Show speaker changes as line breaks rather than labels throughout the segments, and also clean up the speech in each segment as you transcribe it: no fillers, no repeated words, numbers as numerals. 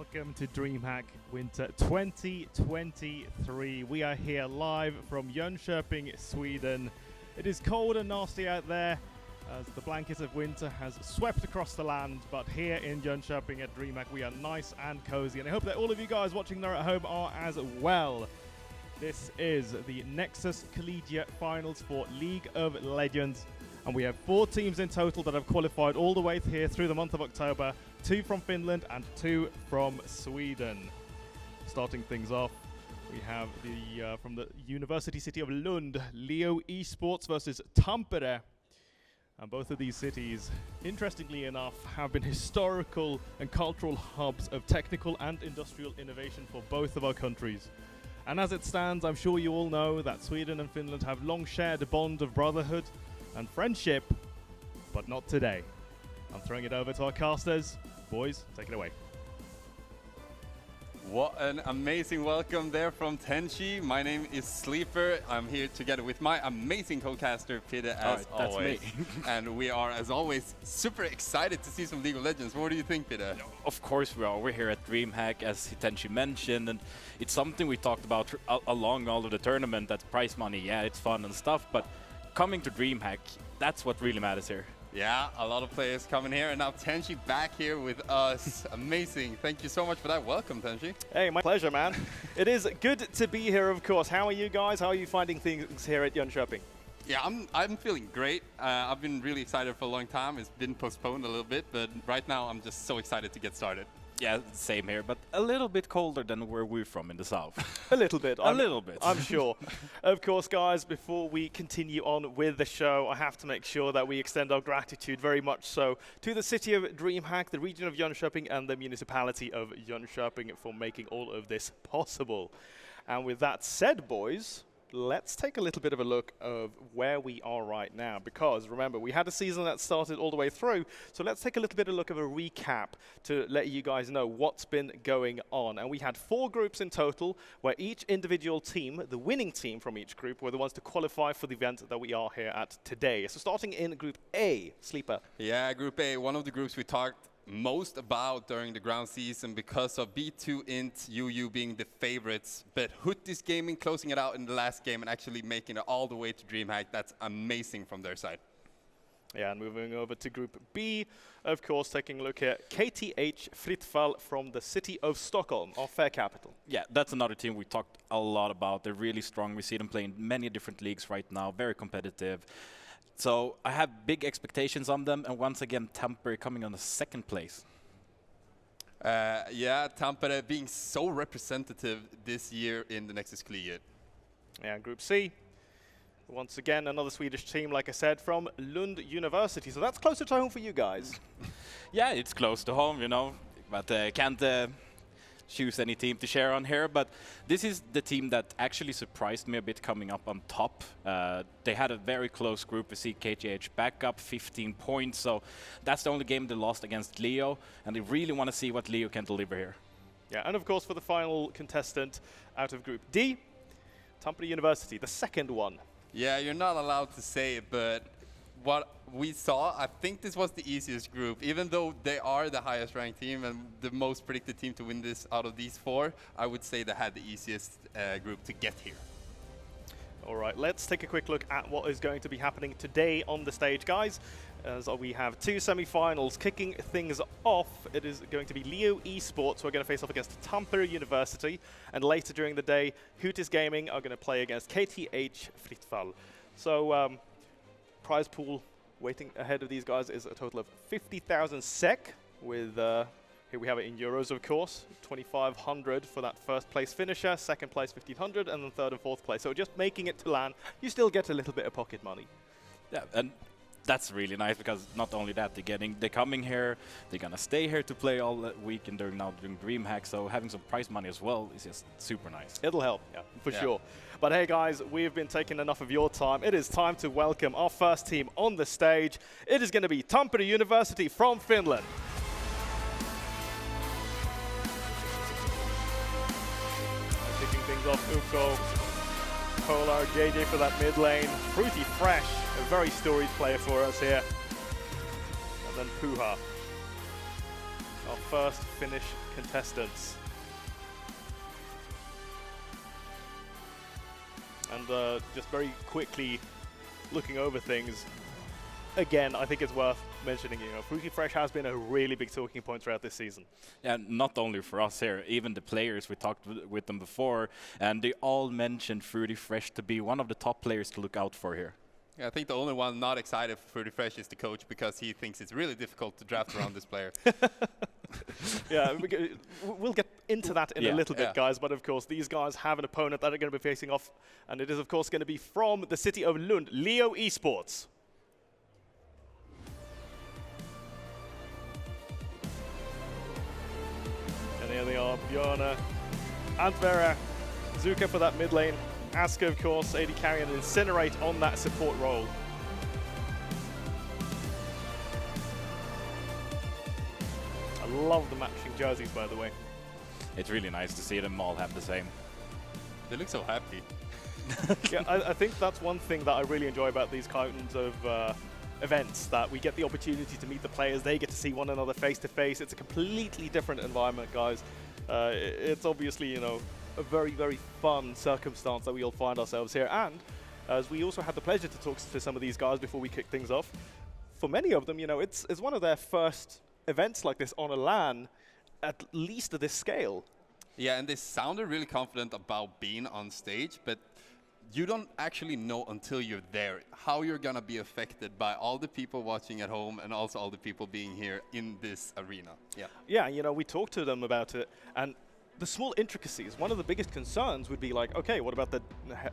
welcome to DreamHack Winter 2023. We are here live from Jönköping, Sweden. It is cold and nasty out there as the blanket of winter has swept across the land, but here in Jönköping at DreamHack we are nice and cozy, and I hope that all of you guys watching there at home are as well. This is the Nexus Collegiate Finals for League of Legends, and we have 4 teams in total that have qualified all the way here through the month of October, 2 from Finland and 2 from Sweden. Starting things off, we have the from the University City of Lund, Leo Esports versus Tampere. And both of these cities, interestingly enough, have been historical and cultural hubs of technical and industrial innovation for both of our countries. And as it stands, I'm sure you all know that Sweden and Finland have long shared a bond of brotherhood and friendship, but not today. I'm throwing it over to our casters. Boys, take it away.
What an amazing welcome there from Tenchi. My name is Sleeper. I'm here together with my amazing co-caster, Pide, as always.
That's me.
And we are, as always, super excited to see some League of Legends. What do you think, Pide?
Of course we are. We're here at DreamHack, as Hitenshi mentioned, and it's something we talked about along all of the tournament. That's prize money. Yeah, it's fun and stuff, but coming to DreamHack, that's what really matters here.
Yeah, a lot of players coming here, and now Tenchi back here with us. Amazing. Thank you so much for that. Welcome, Tenchi.
Hey, my pleasure, man. It is good to be here, of course. How are you guys? How are you finding things here at Jönköping?
Yeah, I'm feeling great. I've been really excited for a long time. It's been postponed a little bit, but right now I'm just so excited to get started.
Yeah, same here, but a little bit colder than where we're from in the south.
A little bit.
A little bit.
I'm sure. Of course, guys, before we continue on with the show, I have to make sure that we extend our gratitude very much so to the city of DreamHack, the region of Jönköping, and the municipality of Jönköping for making all of this possible. And with that said, boys, let's take a little bit of a look of where we are right now, because remember, we had a season that started all the way through, so let's take a little bit of a look of a recap to let you guys know what's been going on. And we had 4 groups in total, where each individual team, the winning team from each group, were the ones to qualify for the event that we are here at today. So starting in Group A, Sleeper.
Yeah, Group A, one of the groups we talked most about during the ground season because of B2 Int, UU being the favorites, but Huttis Gaming closing it out in the last game and actually making it all the way to DreamHack. That's amazing from their side.
Yeah, and moving over to Group B, of course, taking a look at KTH Frittfall from the city of Stockholm, our fair capital.
Yeah, that's another team we talked a lot about. They're really strong. We see them playing many different leagues right now, very competitive. So I have big expectations on them, and once again, Tampere coming on the 2nd place.
Yeah, Tampere being so representative this year in the Nexus Collegiate.
Yeah, Group C, once again, another Swedish team, like I said, from Lund University. So that's closer to home for you guys.
Yeah, it's close to home, you know, but can't choose any team to share on here, but this is the team that actually surprised me a bit coming up on top. They had a very close group. We see KTH back up 15 points, so that's the only game they lost against Leo, and they really want to see what Leo can deliver here.
Yeah, and of course for the final contestant out of Group D, Tampere University, the 2nd one.
Yeah, you're not allowed to say it, but what we saw, I think this was the easiest group. Even though they are the highest ranked team and the most predicted team to win this out of these 4, I would say they had the easiest group to get here.
All right, let's take a quick look at what is going to be happening today on the stage, guys. As we have 2 semi-finals kicking things off. It is going to be Leo Esports who are going to face off against Tampere University, and later during the day, Huttis Gaming are going to play against KTH Frittfall. So, prize pool waiting ahead of these guys is a total of 50,000 SEK with, here we have it in euros, of course, 2,500 for that 1st place finisher, 2nd place 1,500, and then 3rd and 4th place. So just making it to LAN, you still get a little bit of pocket money.
Yeah, and that's really nice because not only that, they're coming here, they're gonna stay here to play all week and during DreamHack, so having some prize money as well is just super nice.
It'll help, yeah, for sure. But hey guys, we've been taking enough of your time. It is time to welcome our first team on the stage. It is going to be Tampere University from Finland. Kicking things off, Ukko, Polar, JJ for that mid lane. Fruity Fresh, a very storied player for us here. And then Puha, our first Finnish contestants. And just very quickly looking over things, again, I think it's worth mentioning, Fruity Fresh has been a really big talking point throughout this season.
Yeah, not only for us here, even the players, we talked with them before, and they all mentioned Fruity Fresh to be one of the top players to look out for here.
Yeah, I think the only one not excited for Fruity Fresh is the coach, because he thinks it's really difficult to draft around this player.
Yeah, we'll get into that in a little bit, guys, but of course these guys have an opponent that are going to be facing off, and it is of course going to be from the city of Lund, Leo Esports. And here they are, Björn, Antvera, Zuka for that mid lane, Aska of course, AD carry, and Incinerate on that support role. I love the matching jerseys, by the way.
It's really nice to see them all have the same.
They look so happy.
Yeah, I think that's one thing that I really enjoy about these kinds of events, that we get the opportunity to meet the players, they get to see one another face to face. It's a completely different environment, guys. It's obviously, a very, very fun circumstance that we all find ourselves here. And as we also had the pleasure to talk to some of these guys before we kick things off, for many of them, it's one of their first events like this on a LAN, at least at this scale.
Yeah, and they sounded really confident about being on stage, but you don't actually know until you're there how you're going to be affected by all the people watching at home and also all the people being here in this arena. Yeah.
Yeah, we talked to them about it, and the small intricacies, one of the biggest concerns would be like, okay, what about the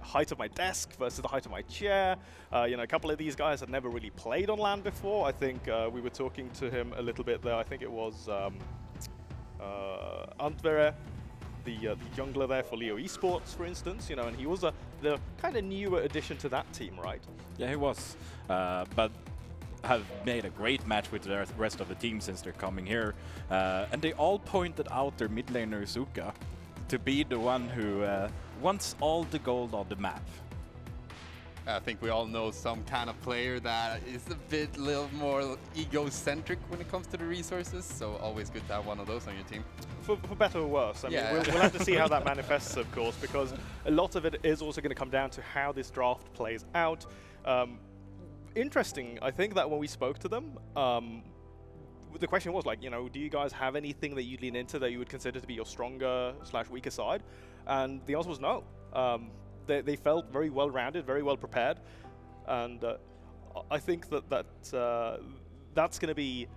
height of my desk versus the height of my chair? A couple of these guys had never really played on LAN before. I think we were talking to him a little bit there. I think it was Antvera, the jungler there for Leo Esports, for instance, and he was the kind of newer addition to that team, right?
Yeah, he was, but have made a great match with the rest of the team since they're coming here. And they all pointed out their mid laner Zuka to be the one who wants all the gold on the map.
I think we all know some kind of player that is a little more egocentric when it comes to the resources, so always good to have one of those on your team.
For better or worse. I mean, we'll have to see how that manifests, of course, because a lot of it is also going to come down to how this draft plays out. Interesting, I think that when we spoke to them, the question was like, do you guys have anything that you lean into that you would consider to be your stronger / weaker side? And the answer was no. They felt very well-rounded, very well prepared, and I think that's going to be,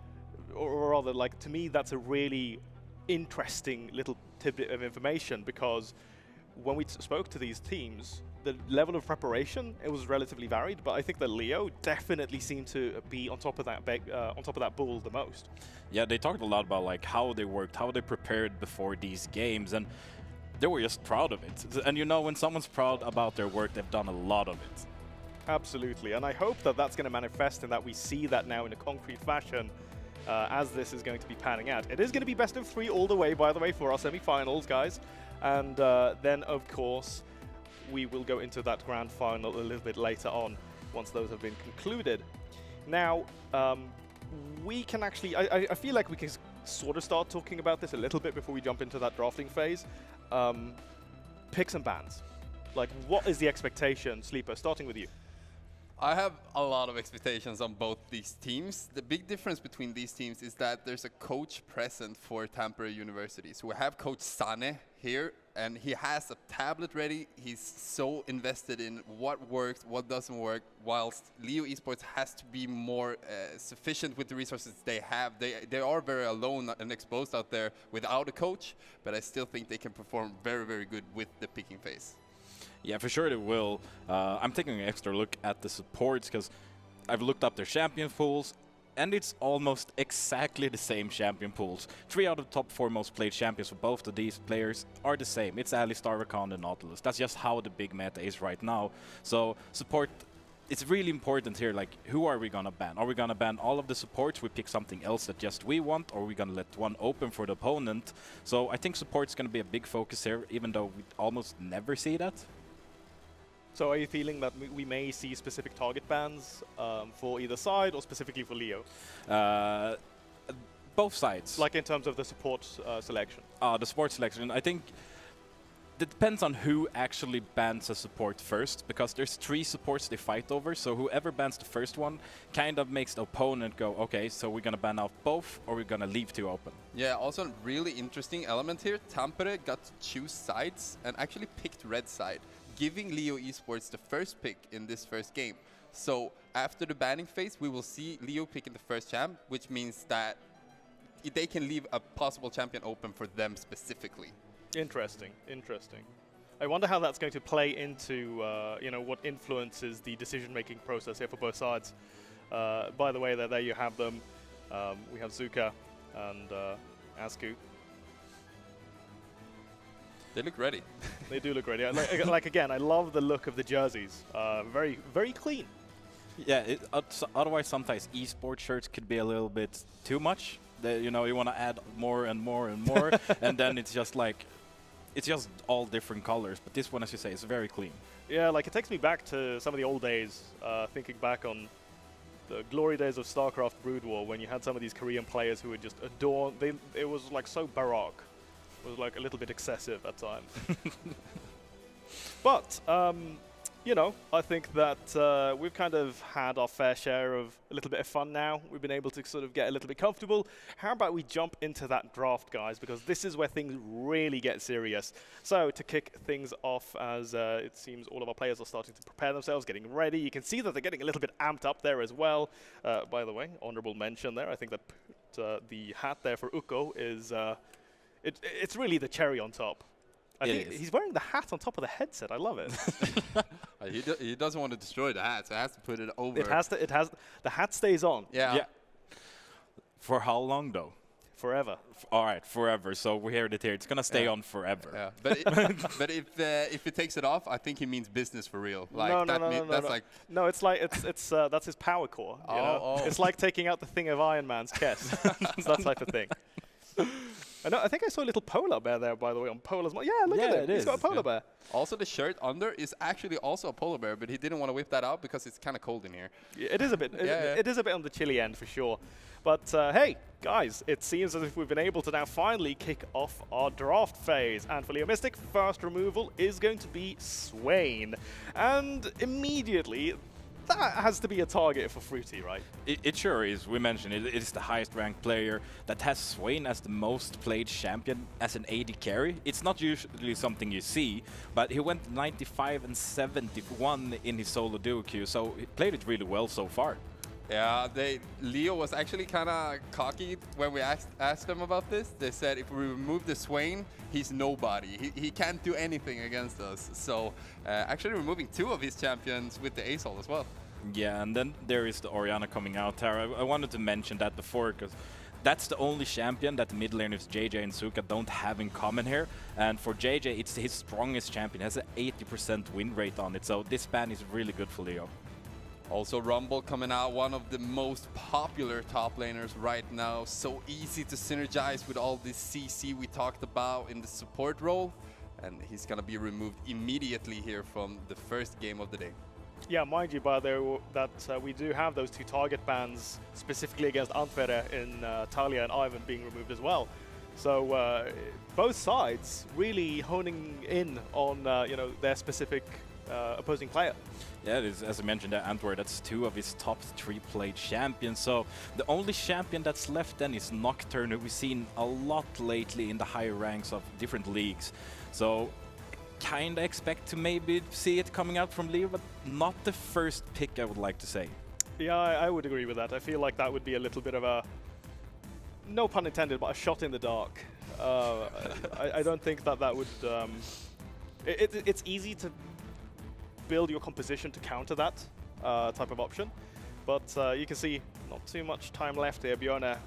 or rather, like, to me, that's a really interesting little tidbit of information, because when we spoke to these teams, the level of preparation, it was relatively varied, but I think that Leo definitely seemed to be on top of that bull the most.
Yeah, they talked a lot about like how they worked, how they prepared before these games, and they were just proud of it. And when someone's proud about their work, they've done a lot of it.
Absolutely, and I hope that that's going to manifest and that we see that now in a concrete fashion as this is going to be panning out. It is going to be best of 3 all the way, by the way, for our semi-finals, guys. And then, of course, we will go into that grand final a little bit later on, once those have been concluded. Now, we can actually, I feel like we can sort of start talking about this a little bit before we jump into that drafting phase. Picks and bans. Like, what is the expectation, Sleeper, starting with you?
I have a lot of expectations on both these teams. The big difference between these teams is that there's a coach present for Tampere University. So we have Coach Sane here, and he has a tablet ready. He's so invested in what works, what doesn't work, whilst Leo Esports has to be more sufficient with the resources they have. They are very alone and exposed out there without a coach, but I still think they can perform very, very good with the picking phase.
Yeah, for sure they will. I'm taking an extra look at the supports because I've looked up their champion pools, and it's almost exactly the same champion pools. 3 out of the top 4 most played champions for both of these players are the same. It's Alistar, Rakan, and Nautilus. That's just how the big meta is right now. So support, it's really important here, like, who are we gonna ban? Are we gonna ban all of the supports, we pick something else that just we want, or are we gonna let one open for the opponent? So I think support's gonna be a big focus here, even though we almost never see that.
So are you feeling that we may see specific target bans for either side, or specifically for Leo?
both sides.
Like in terms of the support selection.
The support selection, I think it depends on who actually bans a support first, because there's 3 supports they fight over, so whoever bans the first one kind of makes the opponent go, okay, so we're gonna ban out both, or we're gonna leave 2 open.
Yeah, also a really interesting element here. Tampere got to choose sides and actually picked red side, giving Leo Esports the first pick in this first game. So after the banning phase, we will see Leo picking the first champ, which means that they can leave a possible champion open for them specifically.
Interesting, interesting. I wonder how that's going to play into, you know, what influences the decision-making process here for both sides. By the way, there you have them. We have Zuka and Asku.
They look ready.
They do look ready. Like again, I love the look of the jerseys. Very, very clean.
Yeah, otherwise sometimes esports shirts could be a little bit too much. You know, you want to add more and more and more, and then it's just like, it's just all different colors. But this one, as you say, is very clean. Yeah,
like it takes me back to some of the old days, thinking back on the glory days of StarCraft Brood War, when you had some of these Korean players who would just adorn. It was like so baroque. It was like a little bit excessive at times. But you know, I think that we've kind of had our fair share of a little bit of fun now. We've been able to sort of get a little bit comfortable. How about we jump into that draft, guys, because this is where things really get serious. So to kick things off, as it seems all of our players are starting to prepare themselves, getting ready. You can see that they're getting a little bit amped up there as well. By the way, honorable mention there. I think that the hat there for Ukko is, it's really the cherry on top. I think he's wearing the hat on top of the headset. I love it.
He doesn't want to destroy the hat, so he has to put it over.
The hat stays on.
Yeah.
For how long though?
Forever.
All right, forever. So we heard it here. It's gonna stay on forever.
Yeah. But if he takes it off, I think he means business for real. Like
no, it's like that's his power core. You know? It's like taking out the thing of Iron Man's chest. It's that type of thing. I think I saw a little polar bear there, by the way, on Polar's. Yeah, look at it. He's got a polar bear.
Also, the shirt under is actually also a polar bear, but he didn't want to whip that out because it's kind of cold in here.
Yeah, it is a bit. It is a bit on the chilly end for sure. But hey, guys, it seems as if we've been able to now finally kick off our draft phase. And for Leo Mystic, first removal is going to be Swain. And immediately, that has to be a target for Fruity, right?
It sure is. We mentioned it is the highest ranked player that has Swain as the most played champion as an AD carry. It's not usually something you see, but he went 95 and 71 in his solo duo queue, so he played it really well so far.
Yeah, Leo was actually kind of cocky when we asked them about this. They said if we remove the Swain, he's nobody. He can't do anything against us. So actually removing 2 of his champions with the Azol as well.
Yeah, and then there is the Orianna coming out there. I wanted to mention that before, because that's the only champion that the mid laners JJ and Zuka don't have in common here. And for JJ, it's his strongest champion. It has an 80% win rate on it. So this ban is really good for Leo.
Also Rumble coming out, one of the most popular top laners right now. So easy to synergize with all this CC we talked about in the support role. And he's going to be removed immediately here from the first game of the day.
Yeah, mind you, by the way, that we do have those 2 target bans specifically against Antwerre in Talia and Ivan being removed as well. So both sides really honing in on you know, their specific opposing player.
Yeah, it is, as I mentioned, Antwerp, that's 2 of his top 3 played champions. So the only champion that's left then is Nocturne, who we've seen a lot lately in the higher ranks of different leagues. So kind of expect to maybe see it coming out from Leo, but not the first pick, I would like to say.
Yeah, I would agree with that. I feel like that would be a little bit of a, no pun intended, but a shot in the dark. I don't think that would... it's easy to build your composition to counter that type of option, but you can see not too much time left here. Bjorn, I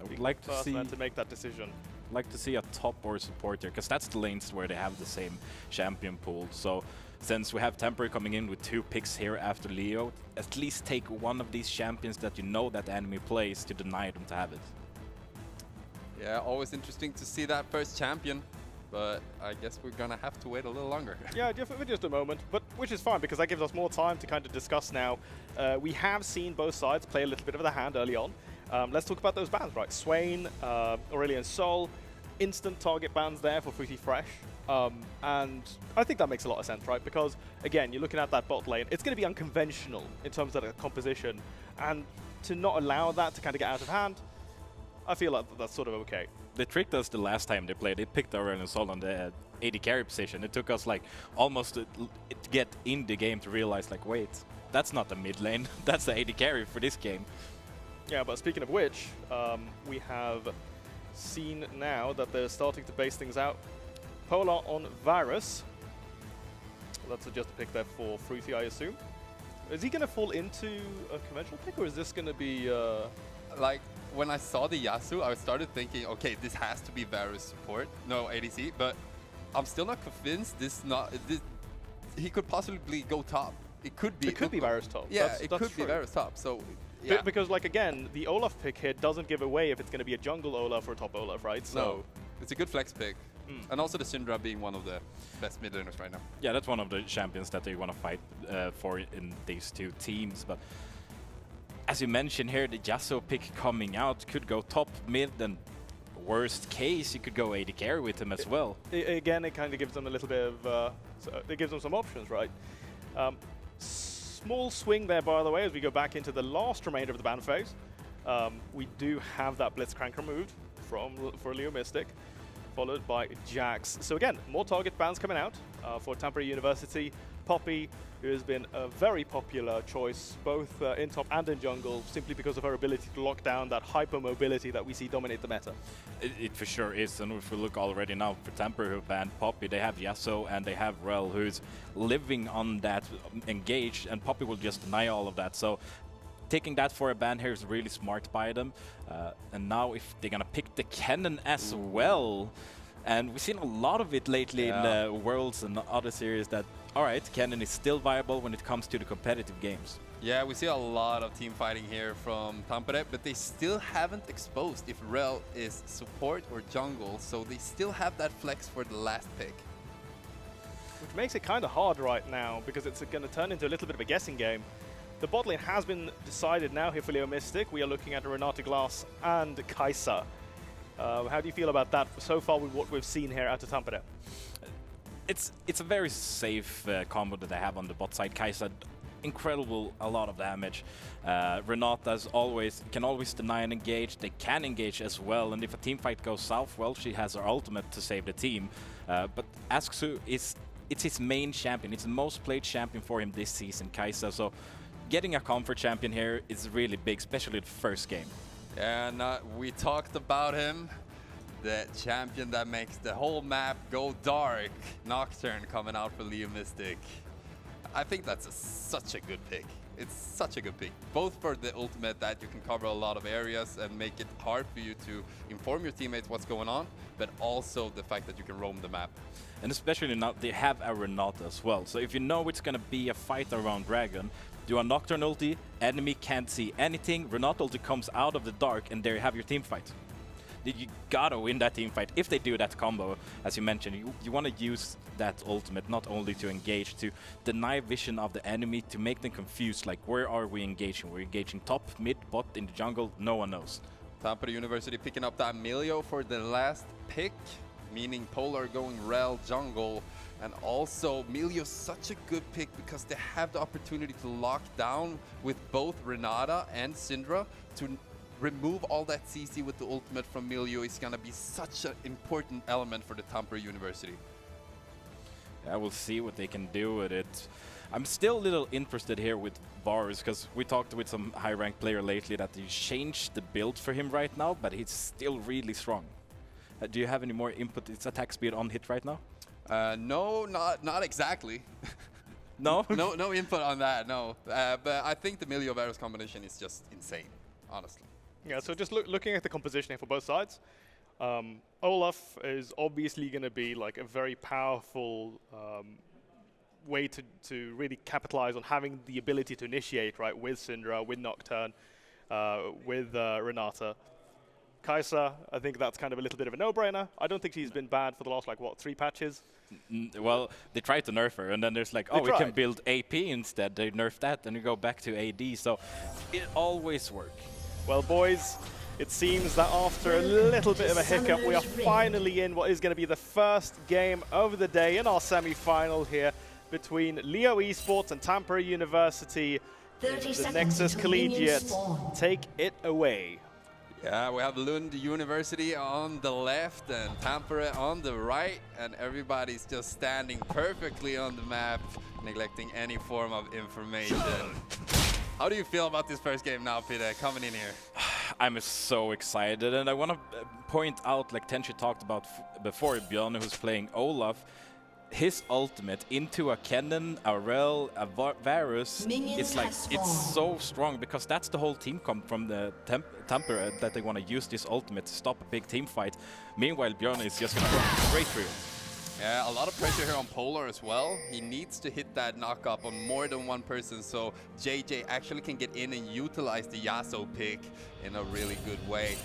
would like to see
to make that decision.
Like to see a top or support here, because that's the lanes where they have the same champion pool. So since we have Tampere coming in with 2 picks here after Leo, at least take one of these champions that you know that enemy plays to deny them to have it.
Yeah, always interesting to see that first champion. But I guess we're going to have to wait a little longer.
Yeah, just a moment, but which is fine because that gives us more time to kind of discuss now. We have seen both sides play a little bit of the hand early on. Let's talk about those bans, right? Swain, Aurelian Sol, instant target bans there for Fruity Fresh. And I think that makes a lot of sense, right? Because, again, you're looking at that bot lane. It's going to be unconventional in terms of the composition. And to not allow that to kind of get out of hand, I feel like that's sort of okay.
They tricked us the last time they played. They picked Aurelian Sol on the AD carry position. It took us like almost to get in the game to realize, like, wait, that's not the mid lane. That's the AD carry for this game.
Yeah, but speaking of which, we have seen now that they're starting to base things out. Polar on Varus. That's just a pick there for Fruity, I assume. Is he going to fall into a conventional pick, or is this going to be...
Like, when I saw the Yasuo, I started thinking, okay, this has to be Varus support, no ADC, but I'm still not convinced he could possibly go top. It could be.
It could be Varus top.
Yeah,
that's
it could
true.
be Varus top. So, yeah.
Because, like, again, the Olaf pick here doesn't give away if it's going to be a jungle Olaf or a top Olaf, right? So
no, it's a good flex pick. And also the Syndra being one of the best mid laners right now.
Yeah, that's one of the champions that they want to fight for in these two teams. But as you mentioned here, the Yasuo pick coming out could go top, mid, and worst case, you could go AD carry with him as well.
Again, it kind of gives them a little bit of... it gives them some options, right? Small swing there, by the way, as we go back into the last remainder of the ban phase. We do have that Blitzcrank removed for Leo Mystic, followed by Jax. So again, more target bans coming out for Tampere University. Poppy, who has been a very popular choice, both in top and in jungle, simply because of her ability to lock down that hyper-mobility that we see dominate the meta.
It for sure is, and if we look already now for Tampere, who banned Poppy, they have Yasuo and they have Rel, who's living on that engaged, and Poppy will just deny all of that. So taking that for a ban here is really smart by them. And now if they're gonna pick the cannon as well, and we've seen a lot of it lately in the Worlds and other series that, alright, cannon is still viable when it comes to the competitive games.
Yeah, we see a lot of team fighting here from Tampere, but they still haven't exposed if Rel is support or jungle, so they still have that flex for the last pick.
Which makes it kind of hard right now, because it's going to turn into a little bit of a guessing game. The bot lane has been decided now here for Leo Mystic. We are looking at Renata Glass and Kai'Sa. How do you feel about that so far with what we've seen here at Tampere?
It's a very safe combo that they have on the bot side. Kai'Sa, incredible, a lot of damage. Renata as always can always deny and engage. They can engage as well, and if a team fight goes south, well, she has her ultimate to save the team. But Asksu it's his main champion. It's the most played champion for him this season, Kai'Sa. So getting a comfort champion here is really big, especially the first game.
And we talked about him, the champion that makes the whole map go dark. Nocturne coming out for Leo Mystic. I think that's such a good pick. It's such a good pick, both for the ultimate that you can cover a lot of areas and make it hard for you to inform your teammates what's going on, but also the fact that you can roam the map.
And especially now, they have a Renata as well. So if you know it's going to be a fight around Dragon, do a Nocturne ulti, enemy can't see anything, Renata ulti comes out of the dark, and there you have your team fight. You gotta win that team fight. If they do that combo, as you mentioned, you want to use that ultimate not only to engage, to deny vision of the enemy, to make them confused, like where are we engaging? We're engaging top, mid, bot, in the jungle, no one knows.
Tampere University picking up that Emilio for the last pick, meaning Polar going Rel jungle. And also, Emilio's such a good pick because they have the opportunity to lock down with both Renata and Syndra to remove all that CC with the ultimate from Emilio. Is going to be such an important element for the Tampere University.
Yeah, we'll see what they can do with it. I'm still a little interested here with Varus, because we talked with some high-ranked player lately that they changed the build for him right now, but he's still really strong. Do you have any more input? It's attack speed on hit right now?
No, not exactly.
No?
no input on that, no. But I think the Emilio Varus combination is just insane, honestly.
Yeah, so just looking at the composition here for both sides, Olaf is obviously going to be like a very powerful way to really capitalize on having the ability to initiate, right, with Syndra, with Nocturne, with Renata. Kai'Sa, I think that's kind of a little bit of a no-brainer. I don't think she's been bad for the last, like, what, 3 patches?
Well, they tried to nerf her, and then there's like, oh, we can build AP instead. They nerfed that, and we go back to AD, so it always works.
Well, boys, It seems that after a little bit of a hiccup, we are finally in what is going to be the first game of the day in our semi-final here between Leo Esports and Tampere University. The Nexus Collegiate, take it away.
Yeah, we have Lund University on the left and Tampere on the right, and everybody's just standing perfectly on the map, neglecting any form of information. How do you feel about this first game now, Peter, coming in here?
I'm so excited, and I want to point out, like Tenchi talked about before, Björn, who's playing Olaf, his ultimate into a Kennen, a Rel, a Varus, it's like, it's so strong, because that's the whole team come from the Tampere, that they want to use this ultimate to stop a big team fight. Meanwhile, Björn is just going to go straight through.
Yeah, a lot of pressure here on Polar as well. He needs to hit that knock-up on more than one person, so JJ actually can get in and utilize the Yasuo pick in a really good way.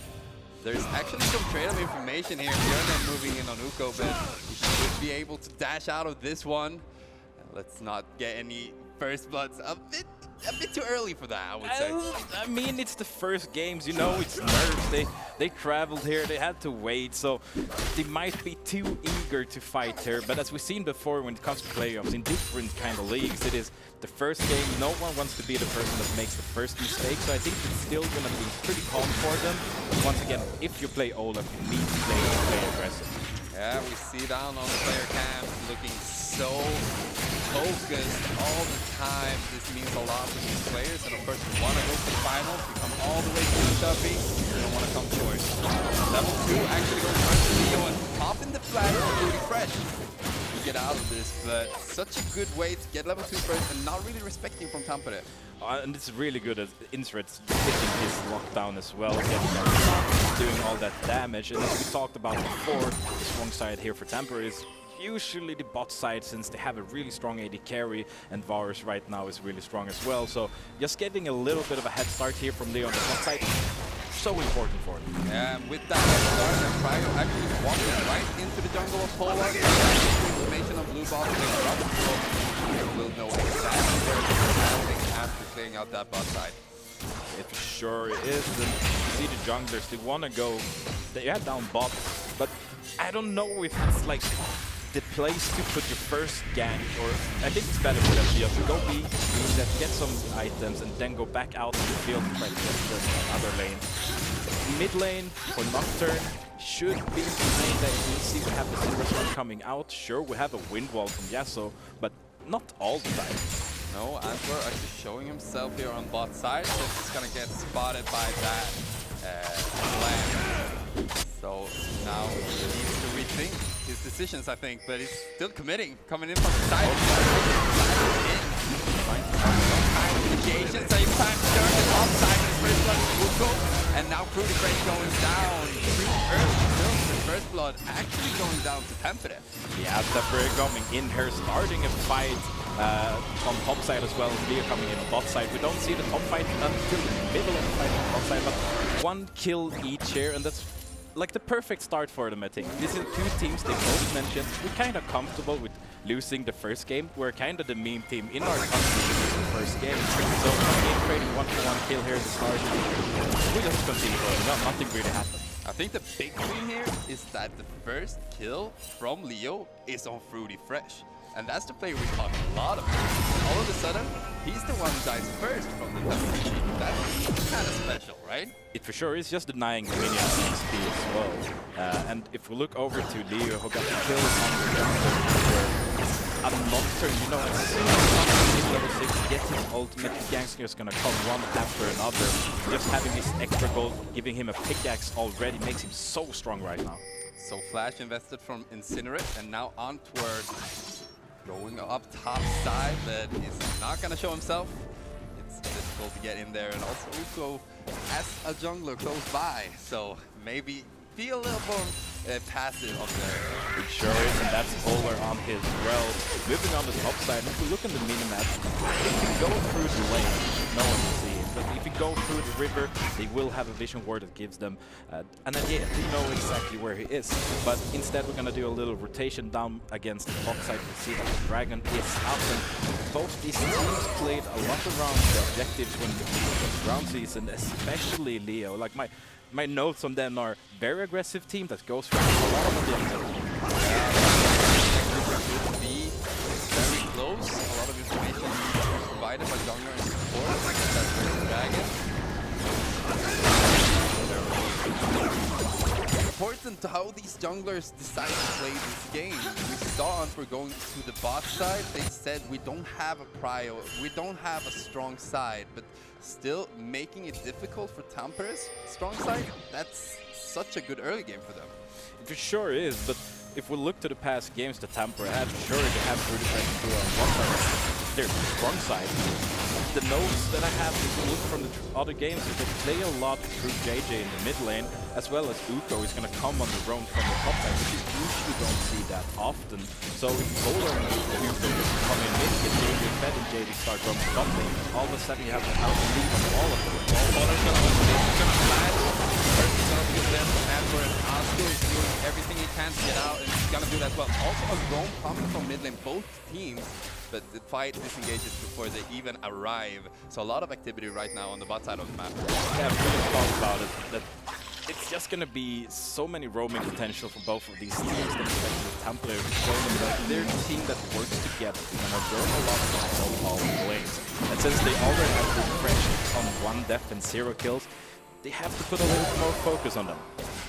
There's actually some trade-off information here. Björn moving in on Uko, but he should be able to dash out of this one. Let's not get any first bloods. A bit too early for that, I would say.
I mean, it's the first games, you know, it's nerves. They traveled here, they had to wait, so they might be too eager to fight here. But as we've seen before, when it comes to playoffs in different kind of leagues, it is the first game. No one wants to be the person that makes the first mistake, so I think it's still going to be pretty calm for them. Once again, if you play Olaf, you need to play aggressive.
Yeah, we see down on the player cam looking so focused all the time. This means a lot to these players, and of course we want to go to the finals. We come all the way to the Tuffy. We don't want to come short. Level 2 actually goes first to Leo and popping the flag for Fruity Fresh. We get out of this, but such a good way to get level 2 first and not really respecting from Tampere.
And it's really good at Insurance hitting his lockdown as well, doing all that damage. And as we talked about before, the strong side here for Tampere is usually the bot side, since they have a really strong AD carry, and Varus right now is really strong as well. So just getting a little bit of a head start here from Leo on the bot side, so important for him.
Yeah, with that head start, and Pryor actually walking right into the jungle of Polar. Information on blue bot being dropped, so we'll know exactly where it's happening after clearing out that bot side.
It sure is. And you see the junglers, they want to go, they are down bot, but I don't know if it's like the place to put your first gank, or I think it's better for them to go B, use that, get some items, and then go back out in the field and try to get the other lane. Mid lane for Nocturne should be kind of easy. We have the Silver Sun coming out. Sure, we have a wind wall from Yasuo, but not all the time.
No, Antwer actually showing himself here on bot side, so he's gonna get spotted by that land. So now he needs to rethink his decisions, I think, but he's still committing, coming in from the side. Trying to have some kind of initiation, same time turn it offside his first blood to Uko, and now Fruity Fresh going down. The first blood actually going down to Tampere.
Yeah, Tampere coming in here, starting a fight on top side as well. Leo coming in on bot side. We don't see the top fight until the middle of the fight on bot side, but one kill each here, and that's like the perfect start for them, I think. These are two teams they both mentioned. We're kind of comfortable with losing the first game. We're kind of the meme team in our country to lose the first game. So game trading 1-for-1 kill here at the start. We just continue going. No, nothing really happened.
I think the big thing here is that the first kill from Leo is on Fruity Fresh. And that's the player we talk a lot about. All of a sudden, he's the one who dies first from the Tampere team. That's kind of special, right?
It for sure is just denying the minions XP as well. And if we look over to Leo, who got the kill on the jungle, a Nocturne, you know, as soon as level 6 gets his ultimate, the gangster is gonna come one after another. Just having his extra gold, giving him a pickaxe already makes him so strong right now.
So Flash invested from Incinerate, and now Antwerp going up top side, but he's not gonna show himself. It's difficult to get in there, and also Uko has a jungler close by, so maybe be a little more passive up there.
It sure is, and that's Polar on his Rel. Moving on the top side, if we look in the minimap, if we go through the lane, no one can see him. But if you go through the river, they will have a vision ward that gives them an idea. They know exactly where he is. But instead, we're going to do a little rotation down against the bot side. We see that the Dragon is up, and both these teams played a lot around the objectives when the ground season, especially Leo. Like my notes on them are very aggressive team that goes for a lot of objectives.
Be very close. A lot of information provided by Jungler and support. That's the Dragon. Important how these junglers decide to play this game. We saw for going to the bot side, they said we don't have a prio, we don't have a strong side, but still making it difficult for Tampere's strong side. That's such a good early game for them.
It sure is, but if we look to the past games that Tampere had, sure they have pretty pressure on one side, their strong side. The notes that I have, if you look from the other games, is they play a lot through JJ in the mid lane, as well as Uko is going to come on the roam from the top side, which you usually don't see that often. So if Polar and Uko just come in mid, get JJ fed and JJ start roaming top lane, all of a sudden you have to out lead on all of them.
Polar's going to flash. First he's going to get them from Adler, and Oscar is doing everything he can to get out, and he's going to do that as well. Also a roam coming from mid lane, both teams. But the fight disengages before they even arrive. So a lot of activity right now on the bot side of the map.
Yeah, we talked about it. That it's just going to be so many roaming potential for both of these teams, that especially Tampere showing them that they're a team that works together. And are doing a lot of all the lanes. And since they already have the pressure on 1 death and 0 kills, they have to put a little more focus on them.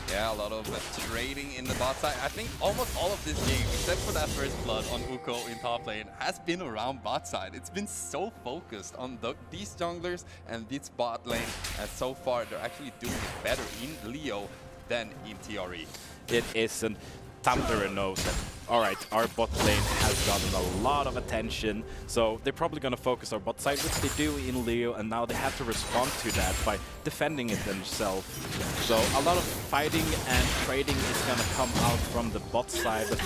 Yeah, a lot of trading in the bot side. I think almost all of this game, except for that first blood on Uko in top lane, has been around bot side. It's been so focused on these junglers and this bot lane, and so far they're actually doing it better in Leo than in TRE.
It isn't. Tampere knows that, alright, our bot lane has gotten a lot of attention, so they're probably going to focus our bot side, which they do in Leo, and now they have to respond to that by defending it themselves. So a lot of fighting and trading is going to come out from the bot side, but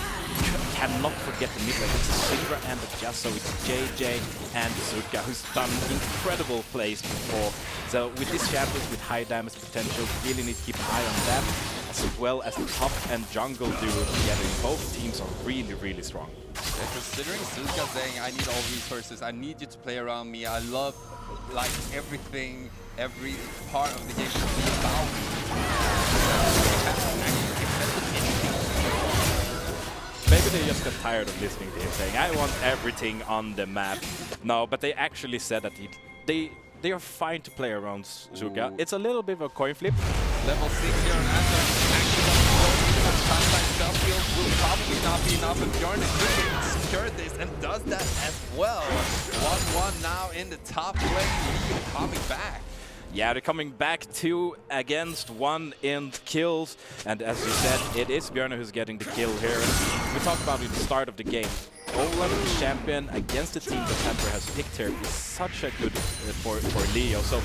cannot forget the mid lane. It's Syndra and the Jasso, it's JJ and Zuka, who's done incredible plays before. So with these champions with high damage potential, really need to keep an eye on them, as well as the top and jungle duo together. Both teams are really, really strong.
Yeah, considering Zuka saying, I need all resources, I need you to play around me, I love like everything, every part of the game to be about me.
Maybe they just got tired of listening to him saying, I want everything on the map. No, but they actually said that they are fine to play around Zuka. It's a little bit of a coin flip.
Level 6 here on Anthem. Will probably not be enough, and Bjorn is looking to secure this and does that as well. 1-1 now in the top lane. Leo coming back.
Yeah, they're coming back 2 against 1 in kills, and as you said, it is Bjorn who's getting the kill here. And we talked about it at the start of the game. Olaf, the champion, against the team that Tampere has picked here is such a good for Leo. So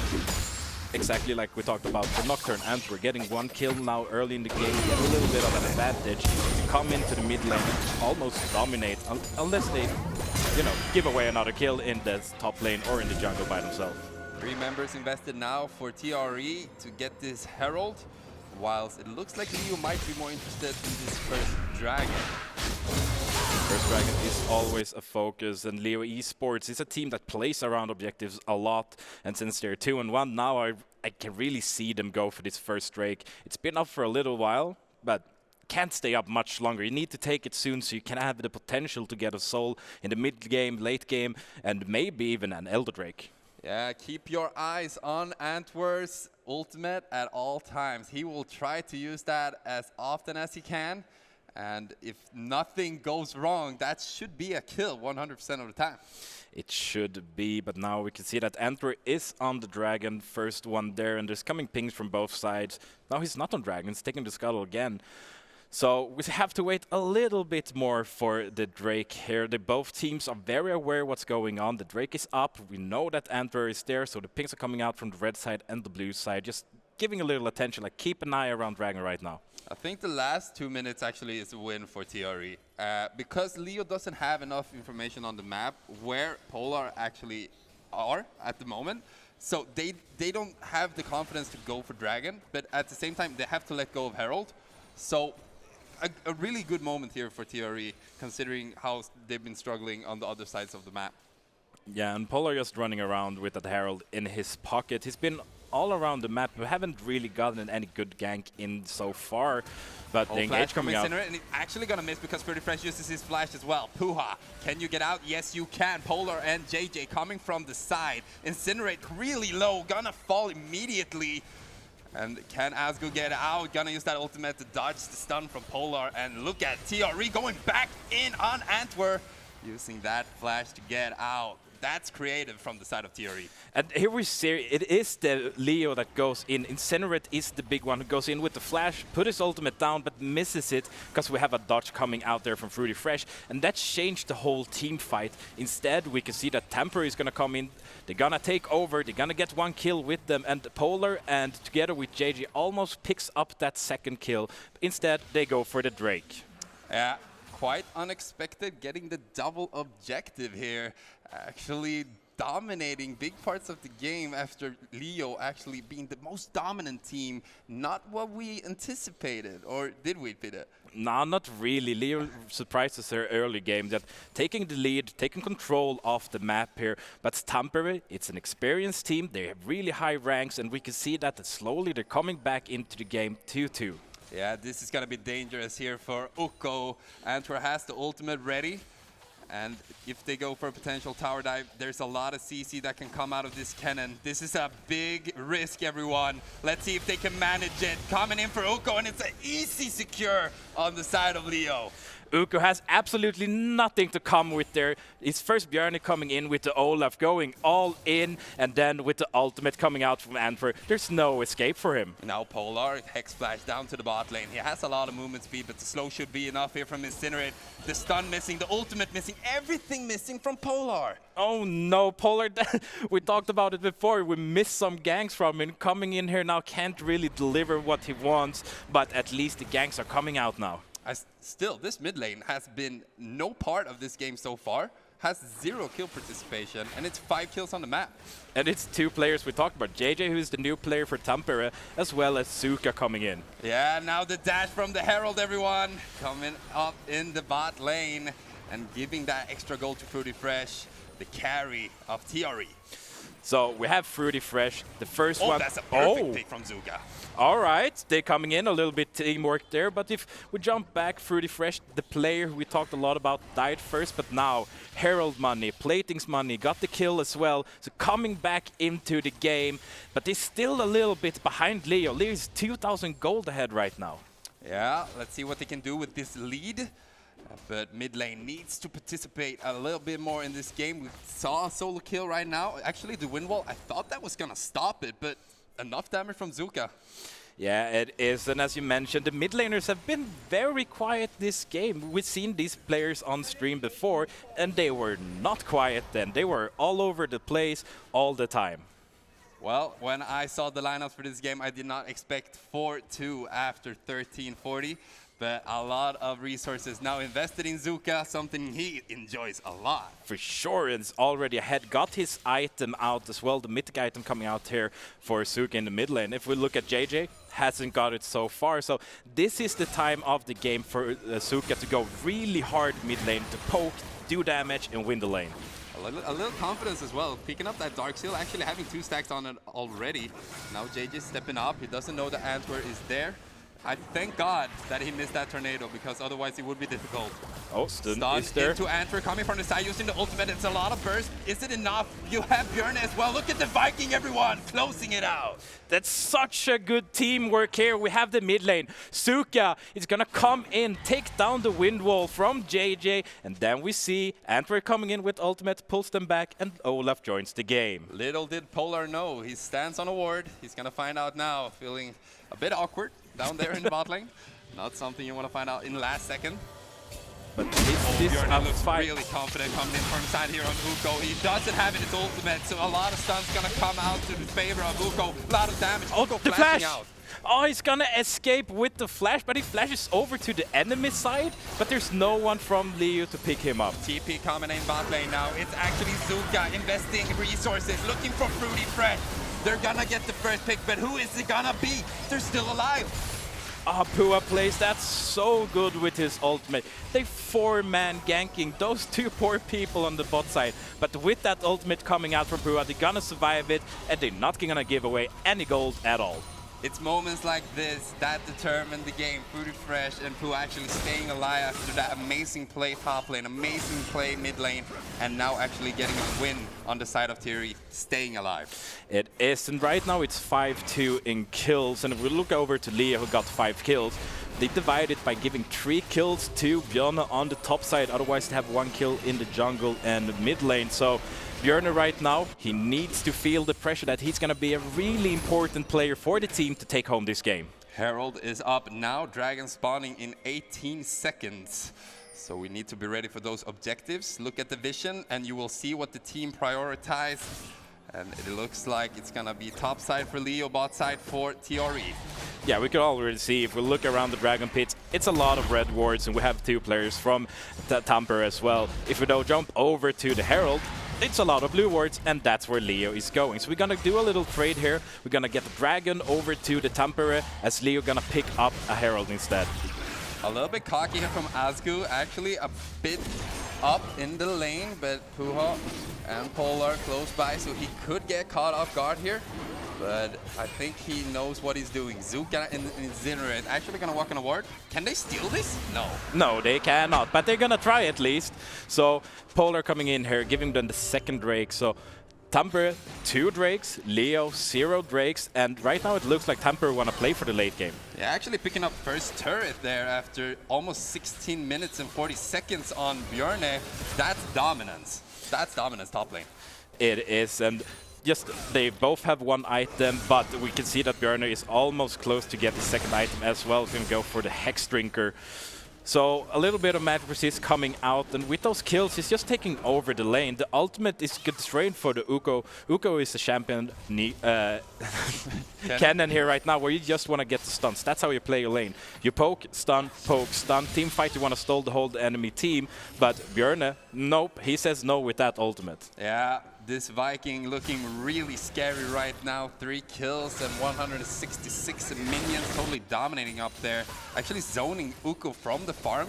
exactly like we talked about the Nocturne Antwer, getting 1 kill now early in the game, get a little bit of an advantage to come into the mid lane and almost dominate, unless they, you know, give away another kill in the top lane or in the jungle by themselves.
3 members invested now for TRE to get this Herald, whilst it looks like Leo might be more interested in this first Dragon.
First Dragon is always a focus, and Leo Esports is a team that plays around objectives a lot, and since they're 2-1 now, I can really see them go for this first Drake. It's been up for a little while, but can't stay up much longer. You need to take it soon so you can have the potential to get a soul in the mid game, late game, and maybe even an Elder Drake.
Yeah, keep your eyes on Antwer's ultimate at all times. He will try to use that as often as he can. And if nothing goes wrong, that should be a kill 100% of the time.
It should be, but now we can see that Antwer is on the Dragon, first one there, and there's coming pings from both sides. Now he's not on Dragon, he's taking the Scuttle again. So we have to wait a little bit more for the Drake here. Both teams are very aware what's going on. The Drake is up, we know that Antwer is there, so the pings are coming out from the red side and the blue side. Just giving a little attention, like keep an eye around Dragon right now.
I think the last 2 minutes actually is a win for TRE. Because Leo doesn't have enough information on the map where Polar actually are at the moment. So they don't have the confidence to go for Dragon, but at the same time, they have to let go of Herald. So a really good moment here for TRE, considering how they've been struggling on the other sides of the map.
Yeah, and Polar just running around with that Herald in his pocket. He's been all around the map. We haven't really gotten any good gank in so far, but the engage coming out.
And he's actually gonna miss because Pretty Fresh uses his flash as well. Puha, can you get out? Yes, you can. Polar and JJ coming from the side. Incinerate really low, gonna fall immediately. And can Asgo get out? Gonna use that ultimate to dodge the stun from Polar. And look at TRE going back in on Antwerp, using that flash to get out. That's creative from the side of TRE.
And here we see it is the Leo that goes in. Incinerate is the big one who goes in with the flash, put his ultimate down, but misses it because we have a dodge coming out there from Fruity Fresh. And that changed the whole team fight. Instead, we can see that Tampere is going to come in. They're going to take over. They're going to get one kill with them. And Polar and together with JJ almost picks up that second kill. Instead, they go for the Drake.
Yeah, quite unexpected getting the double objective here. Actually dominating big parts of the game after Leo actually being the most dominant team. Not what we anticipated, or did we, Peter?
No, not really. Leo surprised us there early game that taking the lead, taking control of the map here. But Tampere, it's an experienced team. They have really high ranks, and we can see that slowly they're coming back into the game 2-2.
Yeah, this is going to be dangerous here for Ukko. Antwerp has the ultimate ready. And if they go for a potential tower dive, there's a lot of CC that can come out of this cannon. This is a big risk, everyone. Let's see if they can manage it. Coming in for Ukko, and it's an easy secure on the side of Leo.
Ukko has absolutely nothing to come with there. It's first Bjarne coming in with the Olaf, going all in, and then with the ultimate coming out from Antwerp. There's no escape for him.
Now Polar, Hex Flash down to the bot lane. He has a lot of movement speed, but the slow should be enough here from Incinerate. The stun missing, the ultimate missing, everything missing from Polar.
Oh no, Polar, we talked about it before. We missed some ganks from him. Coming in here now can't really deliver what he wants, but at least the ganks are coming out now.
Still, this mid lane has been no part of this game so far, has 0 kill participation, and it's 5 kills on the map.
And it's 2 players we talked about. JJ, who's the new player for Tampere, as well as Suka coming in.
Yeah, now the dash from the Herald, everyone, coming up in the bot lane and giving that extra goal to Fruity Fresh, the carry of TRE.
So we have Fruity Fresh, the first one.
Oh, that's a perfect pick from Zuka.
All right, they're coming in, a little bit teamwork there, but if we jump back, Fruity Fresh, the player who we talked a lot about, died first, but now Herald money, Plating's money, got the kill as well, so coming back into the game, but they're still a little bit behind Leo. Leo's 2,000 gold ahead right now.
Yeah, let's see what they can do with this lead. But mid lane needs to participate a little bit more in this game. We saw a solo kill right now. Actually, the wind wall, I thought that was going to stop it, but enough damage from Zuka.
Yeah, it is. And as you mentioned, the mid laners have been very quiet this game. We've seen these players on stream before, and they were not quiet then. They were all over the place all the time.
Well, when I saw the lineups for this game, I did not expect 4-2 after 1340. But a lot of resources now invested in Zuka, something he enjoys a lot.
For sure, it's already ahead. Got his item out as well, the mythic item coming out here for Zuka in the mid lane. If we look at JJ, hasn't got it so far. So this is the time of the game for Zuka to go really hard mid lane, to poke, do damage, and win the lane.
A little confidence as well, picking up that Dark Seal, actually having 2 stacks on it already. Now JJ stepping up, he doesn't know that Antwerp is there. I thank God that he missed that tornado, because otherwise it would be difficult.
Oh, stun
is there. Into Antwerp, coming from the side, using the ultimate. It's a lot of burst. Is it enough? You have Bjorn as well. Look at the Viking, everyone, closing it out.
That's such a good teamwork here. We have the mid lane. Zuka is going to come in, take down the wind wall from JJ, and then we see Antwerp coming in with ultimate, pulls them back, and Olaf joins the game.
Little did Polar know, he stands on a ward. He's going to find out now, feeling a bit awkward down there in the bot lane. Not something you want to find out in the last second.
But this
Bjorn looks really confident coming in from the side here on Ukko. He doesn't have his ultimate, so a lot of stuns gonna come out to the favor of Ukko. A lot of damage.
Oh,
Ukko
the
flashing
flash!
out.
Oh, he's gonna escape with the flash, but he flashes over to the enemy side, but there's no one from Leo to pick him up.
TP coming in bot lane now. It's actually Zuka investing resources, looking for Fruity Fresh. They're gonna get the first pick, but who is it gonna be? They're still alive.
Ah, Pua plays that so good with his ultimate. They 4-man ganking those two poor people on the bot side. But with that ultimate coming out from Pua, they're gonna survive it, and they're not gonna give away any gold at all.
It's moments like this that determine the game. Fruity Fresh and Pooh actually staying alive after that amazing play top lane, amazing play mid lane, and now actually getting a win on the side of TRE, staying alive.
It is, and right now it's 5-2 in kills, and if we look over to Leo, who got 5 kills, they divide it by giving 3 kills to Björn on the top side, otherwise they have 1 kill in the jungle and mid lane. So Björn right now, he needs to feel the pressure that he's going to be a really important player for the team to take home this game.
Herald is up now, Dragon spawning in 18 seconds. So we need to be ready for those objectives. Look at the vision and you will see what the team prioritized. And it looks like it's going to be top side for Leo, bot side for TRE.
Yeah, we can already see, if we look around the Dragon Pit, it's a lot of red wards, and we have 2 players from Tampere as well. If we don't jump over to the Herald, it's a lot of blue wards, and that's where Leo is going. So we're gonna do a little trade here. We're gonna get the Dragon over to the Tampere, as Leo gonna pick up a Herald instead.
A little bit cocky here from Azgu, actually a bit up in the lane, but Puha and Polar close by, so he could get caught off guard here. But I think he knows what he's doing. Zuka and Incinerate actually gonna walk on a ward. Can they steal this? No.
No, they cannot, but they're gonna try at least. So Polar coming in here, giving them the second Drake. So Tampere, 2 Drakes, Leo, 0 Drakes, and right now it looks like Tampere wanna play for the late game.
Yeah, actually picking up first turret there after almost 16 minutes and 40 seconds on Björne. That's dominance. That's dominance top lane.
It is, and just they both have 1 item, but we can see that Björn is almost close to get the second item as well. He's gonna go for the Hex Drinker. So a little bit of magic resist coming out, and with those kills, he's just taking over the lane. The ultimate is good strain for the Uko. Uko is the champion cannon here right now, where you just want to get the stuns. That's how you play your lane. You poke, stun, team fight, you want to stall the whole enemy team, but Björn, nope, he says no with that ultimate.
Yeah. This Viking looking really scary right now. 3 kills and 166 minions, totally dominating up there. Actually zoning Uko from the farm,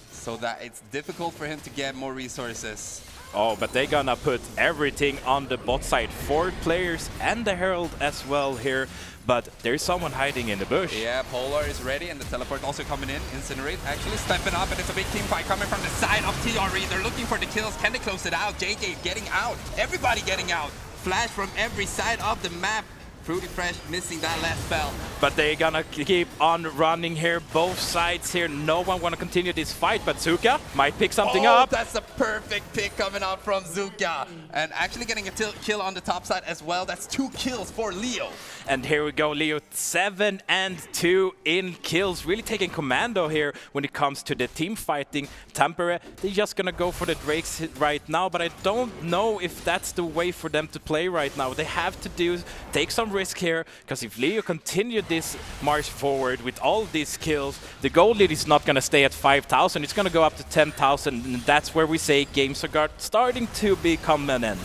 so that it's difficult for him to get more resources.
Oh, but they're gonna put everything on the bot side. 4 players and the Herald as well here. But there's someone hiding in the bush.
Yeah, Polar is ready, and the teleport also coming in. Incinerate actually stepping up, and it's a big team fight coming from the side of TRE. They're looking for the kills. Can they close it out? JJ getting out. Everybody getting out. Flash from every side of the map. Fruity Fresh missing that last spell.
But they're gonna keep on running here, both sides here. No one wanna continue this fight, but Zuka might pick something up.
That's a perfect pick coming out from Zuka. And actually getting a kill on the top side as well. That's 2 kills for Leo.
And here we go, Leo, 7 and 2 in kills. Really taking commando here when it comes to the team fighting. Tampere, they're just gonna go for the Drakes right now, but I don't know if that's the way for them to play right now. They have to take some risk here, because if Leo continued this march forward with all these kills, the gold lead is not going to stay at 5,000, it's going to go up to 10,000, and that's where we say games are starting to become an end.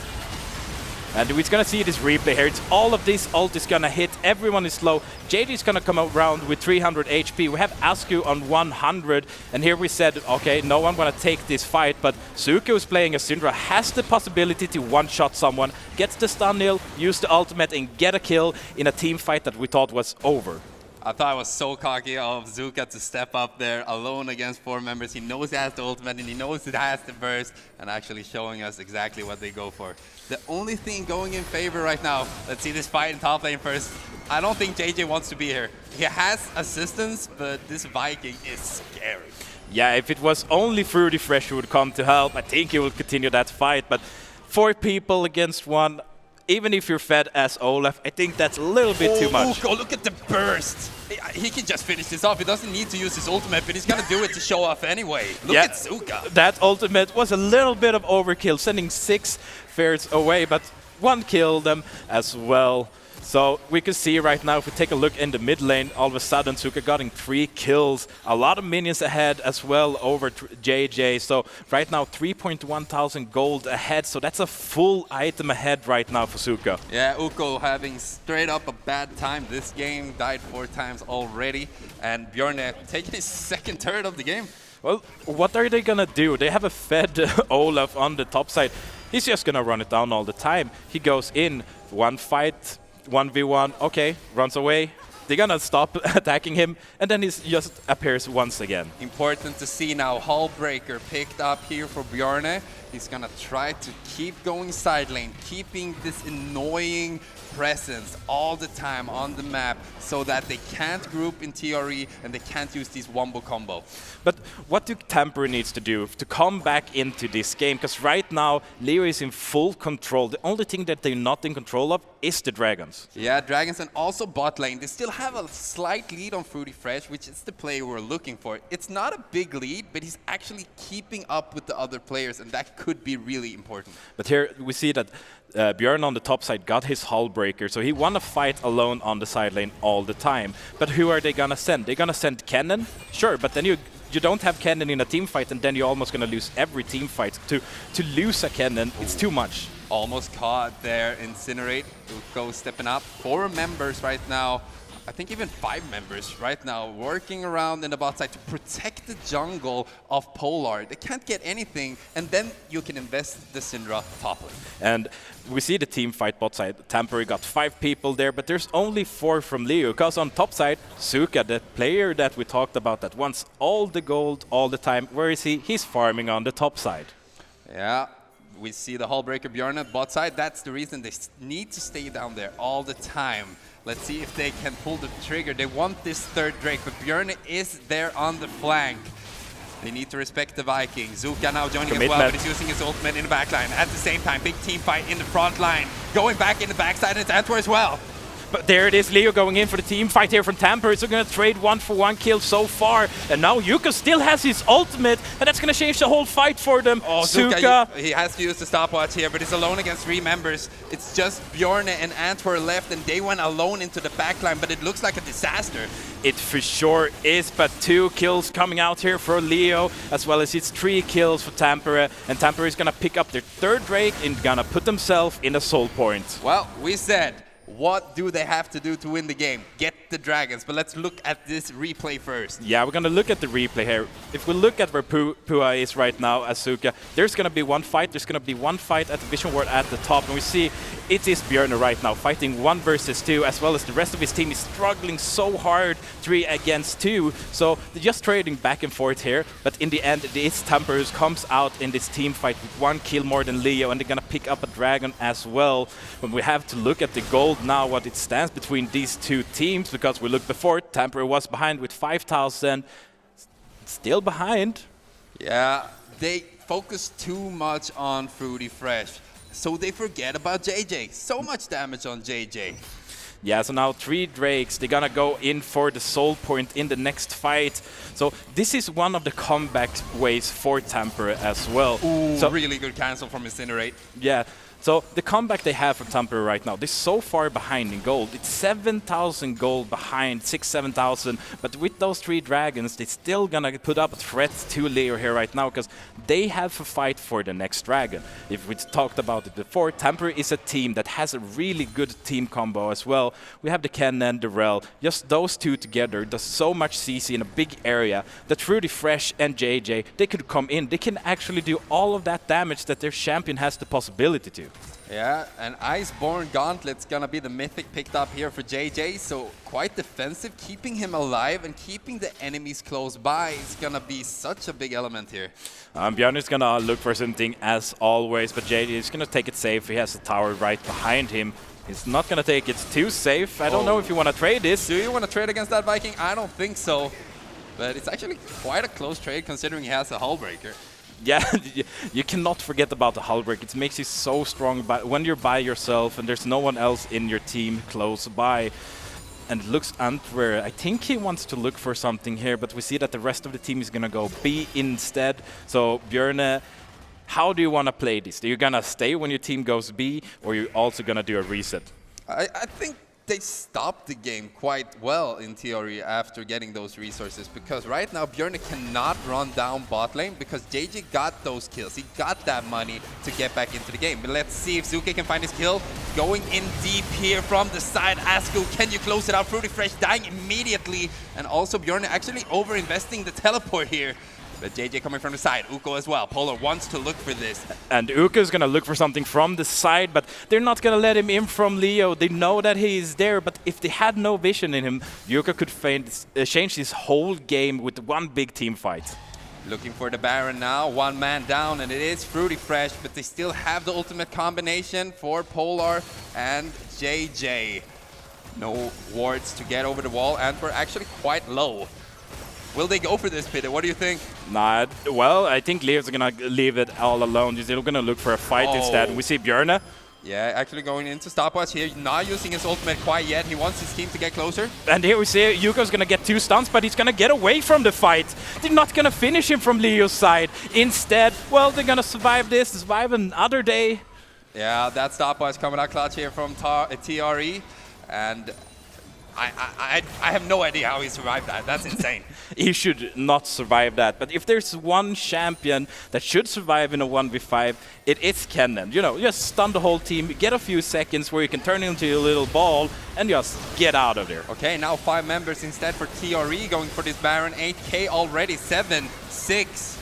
And we're going to see this replay here. It's all of this ult is going to hit. Everyone is low. JD is going to come around with 300 HP. We have Asku on 100. And here we said, okay, no one going to take this fight. But Suko is playing a Syndra, has the possibility to one-shot someone, gets the stun heal, use the ultimate, and get a kill in a team fight that we thought was over.
I thought it was so cocky of Zuka to step up there alone against 4 members. He knows he has the ultimate and he knows it has the burst, and actually showing us exactly what they go for. The only thing going in favor right now, let's see this fight in top lane first. I don't think JJ wants to be here. He has assistance, but this Viking is scary.
Yeah, if it was only Fruity Fresh who would come to help, I think he would continue that fight. But 4 people against 1, even if you're fed as Olaf, I think that's a little bit too much.
Oh, look at the burst. He can just finish this off. He doesn't need to use his ultimate, but he's going to do it to show off anyway. Look at Zuka.
That ultimate was a little bit of overkill, sending 6 fares away, but 1 killed them as well. So we can see right now, if we take a look in the mid lane, all of a sudden Suka getting 3 kills. A lot of minions ahead as well over JJ. So right now 3.1 thousand gold ahead. So that's a full item ahead right now for Suka.
Yeah, Uko having straight up a bad time this game. Died 4 times already. And Bjorn taking his second turret of the game.
Well, what are they gonna do? They have a fed Olaf on the top side. He's just gonna run it down all the time. He goes in, one fight, 1v1, okay, runs away. They're gonna stop attacking him, and then he just appears once again.
Important to see now, Hullbreaker picked up here for Bjarne. He's gonna try to keep going side lane, keeping this annoying presence all the time on the map so that they can't group in TRE and they can't use these wombo combo.
But what do Tampere needs to do to come back into this game? Because right now, Leo is in full control. The only thing that they're not in control of is the Dragons.
Yeah, Dragons and also bot lane. They still have a slight lead on Fruity Fresh, which is the player we're looking for. It's not a big lead, but he's actually keeping up with the other players, and that could be really important.
But here we see that Björn on the top side got his Hullbreaker, so he won a fight alone on the side lane all the time. But who are they gonna send? They're gonna send Kennen? Sure, but then you don't have Kennen in a team fight, and then you're almost gonna lose every team fight. To lose a Kennen, it's too much.
Almost caught there, Incinerate. Uko stepping up. 4 members right now. I think even 5 members right now working around in the bot side to protect the jungle of Polar. They can't get anything, and then you can invest the Syndra top lane.
And we see the team fight bot side. Tampere got 5 people there, but there's only 4 from Leo. Because on top side, Suka, the player that we talked about that wants all the gold all the time, where is he? He's farming on the top side.
Yeah. We see the Hullbreaker Bjorn at bot side. That's the reason they need to stay down there all the time. Let's see if they can pull the trigger. They want this 3rd Drake, but Bjorn is there on the flank. They need to respect the Viking. Zuka now joining as well, but he's using his ultimate in the backline. At the same time, big team fight in the front line. Going back in the backside, and it's Antwer as well.
But there it is, Leo going in for the team fight here from Tampere. So going to trade 1-for-1 kill so far. And now Yuka still has his ultimate, and that's going to change the whole fight for them.
Oh,
Suka.
He has to use the stopwatch here, but he's alone against 3 members. It's just Bjorn and Antwer left, and they went alone into the backline, but it looks like a disaster.
It for sure is, but 2 kills coming out here for Leo, as well as it's 3 kills for Tampere. And Tampere is going to pick up their 3rd Drake and going to put themselves in a soul point.
Well, we said, what do they have to do to win the game? Get the Dragons, but let's look at this replay first.
Yeah, we're going to look at the replay here. If we look at where Pua is right now, Asuka, there's going to be one fight. There's going to be one fight at the Vision Ward at the top, and we see it is Björn right now fighting 1 versus 2, as well as the rest of his team is struggling so hard 3 against 2. So they're just trading back and forth here, but in the end, it's Tampere who comes out in this team fight with 1 kill more than Leo, and they're going to pick up a dragon as well. But we have to look at the gold now, what it stands between these 2 teams, because we looked before, Tampere was behind with 5,000, still behind.
Yeah, they focus too much on Fruity Fresh, so they forget about JJ. So much damage on JJ.
Yeah, so now 3 Drakes, they're gonna go in for the soul point in the next fight. So this is one of the comeback ways for Tampere as well.
Ooh,
so
really good cancel from Incinerate.
Yeah. So the comeback they have from Tampere right now, they're so far behind in gold. It's 7,000 gold behind, 7,000. But with those 3 dragons, they're still gonna put up a threat to Leo here right now, because they have a fight for the next dragon. If we talked about it before, Tampere is a team that has a really good team combo as well. We have the Ken and the Rel. Just those 2 together does so much CC in a big area that Fruity Fresh and JJ, they could come in. They can actually do all of that damage that their champion has the possibility to.
Yeah, and Iceborne Gauntlet's gonna be the mythic picked up here for JJ, so quite defensive, keeping him alive and keeping the enemies close by is gonna be such a big element here.
Björn is gonna look for something as always, but JJ is gonna take it safe. He has a tower right behind him. He's not gonna take it too safe. I don't know if you wanna trade this.
Do you wanna trade against that Viking? I don't think so, but it's actually quite a close trade considering he has a Hullbreaker.
Yeah, you cannot forget about the Hullbreaker. It makes you so strong when you're by yourself and there's no one else in your team close by. And it looks Antwer, I think he wants to look for something here, but we see that the rest of the team is going to go B instead. So Björn, how do you want to play this? Are you going to stay when your team goes B, or are you also going to do a reset?
I think they stopped the game quite well in TRE after getting those resources, because right now Björn cannot run down bot lane because JJ got those kills. He got that money to get back into the game. But let's see if Zuke can find his kill. Going in deep here from the side. Asku, can you close it out? Fruity Fresh dying immediately. And also Björn actually over-investing the teleport here. But JJ coming from the side, Uko as well. Polar wants to look for this.
And Uko is going to look for something from the side, but they're not going to let him in from Leo. They know that he is there, but if they had no vision in him, Uko could change his whole game with one big team fight.
Looking for the Baron now, one man down, and it is Fruity Fresh, but they still have the ultimate combination for Polar and JJ. No wards to get over the wall, and we're actually quite low. Will they go for this, Peter? What do you think?
Nah, well, I think Leo's gonna leave it all alone. He's still gonna look for a fight instead. We see Björn.
Yeah, actually going into stopwatch here, not using his ultimate quite yet. He wants his team to get closer.
And here we see Yuko's gonna get 2 stuns, but he's gonna get away from the fight. They're not gonna finish him from Leo's side. Instead, well, they're gonna survive this, survive another day.
Yeah, that stopwatch coming out clutch here from TRE. And I have no idea how he survived that. That's insane.
He should not survive that. But if there's one champion that should survive in a 1v5, it is Kennen. You know, just stun the whole team, get a few seconds where you can turn into a little ball and just get out of there.
Okay, now 5 members instead for TRE going for this Baron. 8k already. 7, 6,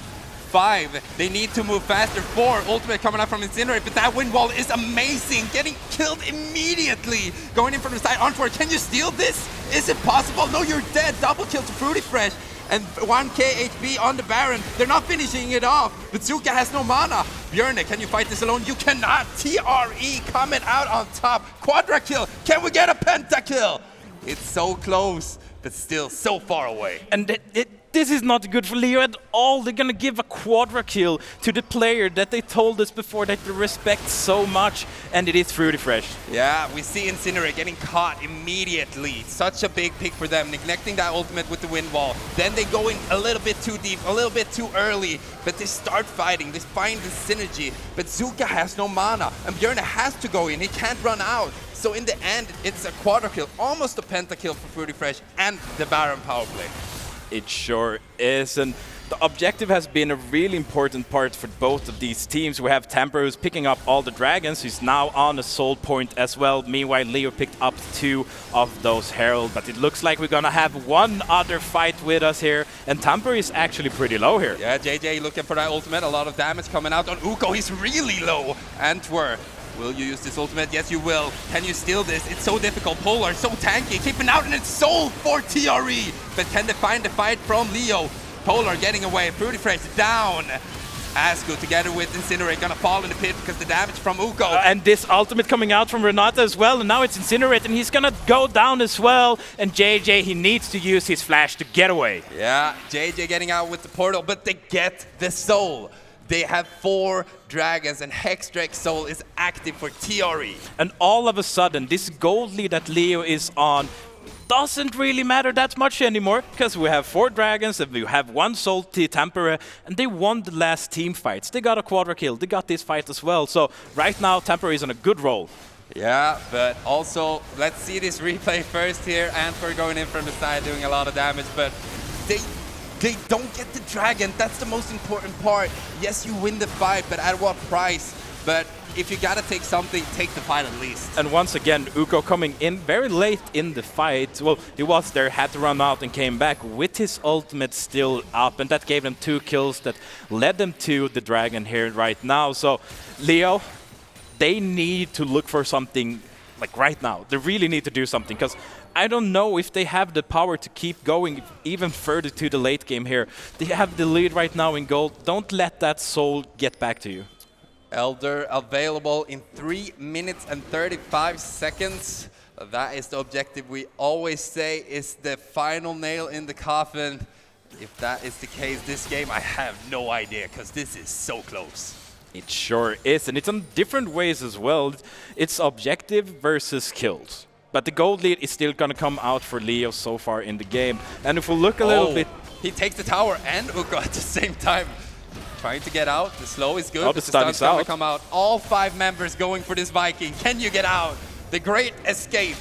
5. They need to move faster. 4. Ultimate coming out from Incinerate, but that wind wall is amazing. Getting killed immediately. Going in from the side. Onward, can you steal this? Is it possible? No, you're dead. Double kill to Fruity Fresh. And 1k HP on the Baron. They're not finishing it off. But Zuka has no mana. Björn, can you fight this alone? You cannot. TRE coming out on top. Quadra kill. Can we get a pentakill? It's so close, but still so far away.
And this is not good for Leo at all. They're gonna give a quadra kill to the player that they told us before that they respect so much, and it is Fruity Fresh.
Yeah, we see Incinerate getting caught immediately. Such a big pick for them, neglecting that ultimate with the wind wall. Then they go in a little bit too deep, a little bit too early, but they start fighting. They find the synergy, but Zuka has no mana, and Björn has to go in. He can't run out. So in the end, it's a quadra kill, almost a pentakill for Fruity Fresh and the Baron power play.
It sure is, and the objective has been a really important part for both of these teams. We have Tampere who's picking up all the dragons, who's now on a soul point as well. Meanwhile, Leo picked up 2 of those herald, but it looks like we're gonna have one other fight with us here, and Tampere is actually pretty low here.
Yeah, JJ looking for that ultimate, a lot of damage coming out on Uko. He's really low. Antwer, will you use this ultimate? Yes, you will. Can you steal this? It's so difficult. Polar, so tanky, keeping out, and it's sold for TRE. But can they find the fight from Leo? Polar getting away. Fruity Fresh down. Asku together with Incinerate gonna fall in the pit because the damage from Uko.
And this ultimate coming out from Renata as well, and now it's Incinerate, and he's gonna go down as well. And JJ, he needs to use his flash to get away.
Yeah, JJ getting out with the portal, but they get the soul. They have 4 dragons, and Hexdrake Soul is active for TRE.
And all of a sudden, this gold lead that Leo is on doesn't really matter that much anymore, because we have 4 dragons and we have 1 soul to Tampere, and they won the last team fights. They got a quadra kill, they got this fight as well. So right now, Tampere is on a good roll.
Yeah, but also, let's see this replay first here. Antwer going in from the side, doing a lot of damage, but they don't get the dragon. That's the most important part. Yes, you win the fight, but at what price? But if you gotta take something, take the fight at least.
And once again, Uko coming in very late in the fight. Well, he was there, had to run out and came back with his ultimate still up, and that gave them 2 kills that led them to the dragon here right now. So, Leo, they need to look for something like right now. They really need to do something, because I don't know if they have the power to keep going even further to the late game here. They have the lead right now in gold. Don't let that soul get back to you.
Elder available in 3 minutes and 35 seconds. That is the objective we always say is the final nail in the coffin. If that is the case this game, I have no idea, because this is so close.
It sure is, and it's on different ways as well. It's objective versus kills. But the gold lead is still going to come out for Leo so far in the game. And if we look a little bit...
He takes the tower and Uko at the same time. Trying to get out. The slow is good,
Oh,
but
the
the
stun
stun's
is
going to
out.
come out. All 5 members going for this Viking. Can you get out? The great escape.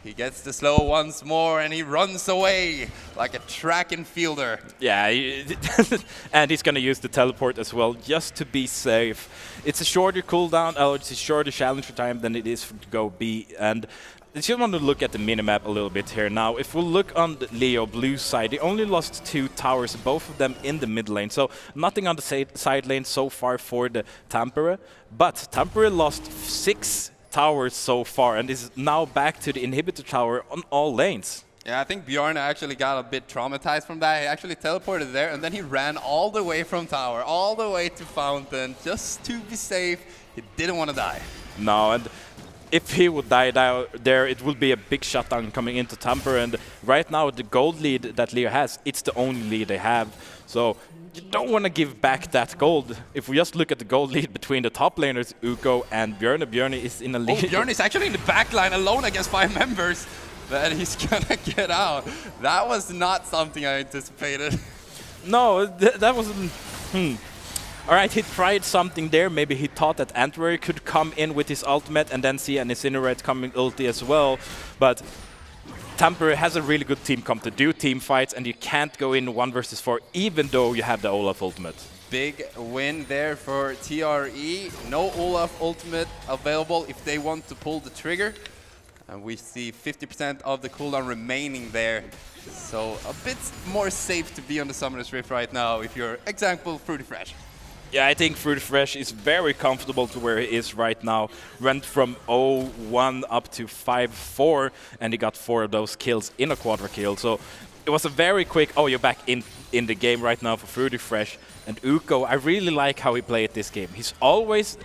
He gets the slow once more, and he runs away like a track and fielder.
Yeah, and he's going to use the teleport as well, just to be safe. It's a shorter cooldown, it's a shorter challenge for time than it is to go B. And I just want to look at the minimap a little bit here. Now, if we look on the Leo blue side, they only lost 2 towers, both of them in the mid lane. So nothing on the side lane so far for the Tampere. But Tampere lost 6 towers so far and is now back to the inhibitor tower on all lanes.
Yeah, I think Bjorn actually got a bit traumatized from that. He actually teleported there, and then he ran all the way from tower, all the way to fountain, just to be safe. He didn't want to die.
No, and if he would die there, it will be a big shutdown coming into Tampere. And right now, the gold lead that Leo has, it's the only lead they have. So you don't want to give back that gold. If we just look at the gold lead between the top laners, Uko and Björn, Björn is in a lead.
Oh, Bjorn is actually in the back line alone against 5 members. But he's gonna get out. That was not something I anticipated.
No, that wasn't... Alright, he tried something there. Maybe he thought that Antwerp could come in with his ultimate and then see an Incinerate coming ulti as well. But Tampere has a really good team comp to do team fights, and you can't go in 1 versus 4 even though you have the Olaf ultimate.
Big win there for TRE. No Olaf ultimate available if they want to pull the trigger. And we see 50% of the cooldown remaining there. So a bit more safe to be on the Summoner's Rift right now if you're, example, Fruity Fresh.
Yeah, I think Fruity Fresh is very comfortable to where he is right now. Went from 0-1 up to 5-4, and he got 4 of those kills in a quadra kill. So it was a very quick, oh, you're back in the game right now for Fruity Fresh. And Uko, I really like how he played this game. He's always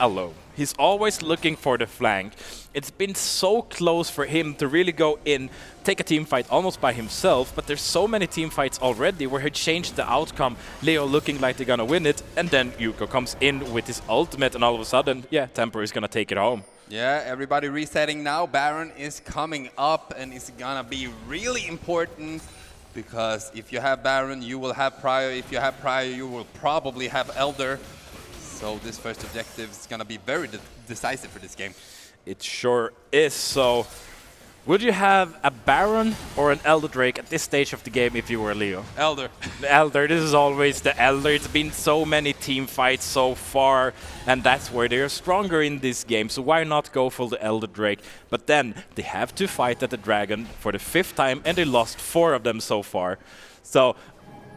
alone. He's always looking for the flank. It's been so close for him to really go in, take a team fight almost by himself, but there's so many team fights already where he changed the outcome, Leo looking like they're gonna win it, and then Uko comes in with his ultimate, and all of a sudden, yeah, Tampere is gonna take it home.
Yeah, everybody resetting now. Baron is coming up, and it's gonna be really important, because if you have Baron, you will have Prior. If you have Prior, you will probably have Elder. So this first objective is going to be very decisive for this game.
It sure is. So would you have a Baron or an Elder Drake at this stage of the game if you were Leo?
Elder.
The Elder. This is always the Elder. It's been so many team fights so far, and that's where they're stronger in this game. So why not go for the Elder Drake? But then they have to fight at the Dragon for the 5th time, and they lost 4 of them so far. So